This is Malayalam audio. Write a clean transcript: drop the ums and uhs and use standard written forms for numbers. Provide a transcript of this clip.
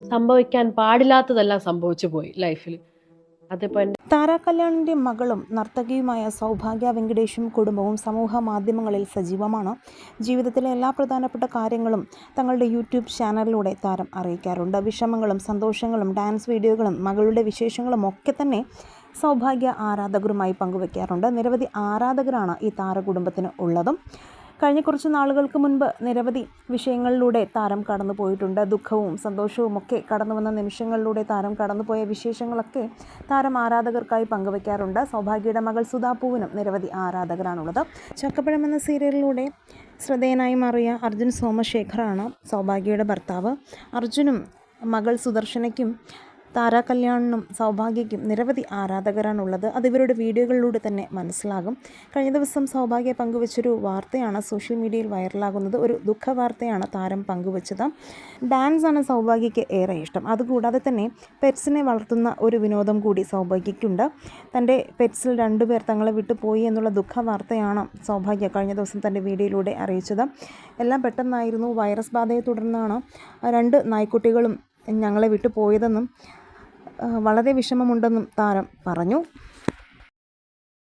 സംഭവിക്കാൻ പാടില്ലാത്തതെല്ലാം സംഭവിച്ചു പോയി ലൈഫിൽ. അതിപ്പോൾ താര കല്യാണിൻ്റെ മകളും നർത്തകിയുമായ സൗഭാഗ്യ വെങ്കടേഷും കുടുംബവും സമൂഹ മാധ്യമങ്ങളിൽ സജീവമാണ്. ജീവിതത്തിലെ എല്ലാ പ്രധാനപ്പെട്ട കാര്യങ്ങളും തങ്ങളുടെ യൂട്യൂബ് ചാനലിലൂടെ താരം അറിയിക്കാറുണ്ട്. വിഷമങ്ങളും സന്തോഷങ്ങളും ഡാൻസ് വീഡിയോകളും മകളുടെ വിശേഷങ്ങളും ഒക്കെ തന്നെ സൗഭാഗ്യ ആരാധകരുമായി പങ്കുവയ്ക്കാറുണ്ട്. നിരവധി ആരാധകരാണ് ഈ താരകുടുംബത്തിന് ഉള്ളതും. കഴിഞ്ഞ കുറച്ച് നാളുകൾക്ക് മുൻപ് നിരവധി വിഷയങ്ങളിലൂടെ താരം കടന്നു പോയിട്ടുണ്ട്. ദുഃഖവും സന്തോഷവും ഒക്കെ കടന്നു വന്ന നിമിഷങ്ങളിലൂടെ താരം കടന്നുപോയ വിശേഷങ്ങളൊക്കെ താരം ആരാധകർക്കായി പങ്കുവയ്ക്കാറുണ്ട്. സൗഭാഗ്യയുടെ മകൾ സുധാപൂവിനും നിരവധി ആരാധകരാണുള്ളത്. ചക്കപ്പഴം എന്ന സീരിയലിലൂടെ ശ്രദ്ധേയനായി മാറിയ അർജുൻ സോമശേഖറാണ് സൗഭാഗ്യയുടെ ഭർത്താവ്. അർജുനും മകൾ സുദർശനയ്ക്കും താര കല്യാണിനും സൗഭാഗ്യയ്ക്കും നിരവധി ആരാധകരാണുള്ളത്. അത് ഇവരുടെ വീഡിയോകളിലൂടെ തന്നെ മനസ്സിലാകും. കഴിഞ്ഞ ദിവസം സൗഭാഗ്യ പങ്കുവച്ചൊരു വാർത്തയാണ് സോഷ്യൽ മീഡിയയിൽ വൈറലാകുന്നത്. ഒരു ദുഃഖ വാർത്തയാണ് താരം പങ്കുവച്ചത്. ഡാൻസാണ് സൗഭാഗ്യയ്ക്ക് ഏറെ ഇഷ്ടം. അതുകൂടാതെ തന്നെ പെറ്റ്സിനെ വളർത്തുന്ന ഒരു വിനോദം കൂടി സൗഭാഗ്യയ്ക്കുണ്ട്. തൻ്റെ പെറ്റ്സിൽ 2 പേർ തങ്ങളെ വിട്ടുപോയി എന്നുള്ള ദുഃഖ വാർത്തയാണ് സൗഭാഗ്യ കഴിഞ്ഞ ദിവസം തൻ്റെ വീഡിയോയിലൂടെ അറിയിച്ചത്. എല്ലാം പെട്ടെന്നായിരുന്നു. വൈറസ് ബാധയെ തുടർന്നാണ് 2 നായ്ക്കുട്ടികളും ഞങ്ങളെ വിട്ടു പോയതെന്നും വളരെ വിഷമമുണ്ടെന്നും താരം പറഞ്ഞു.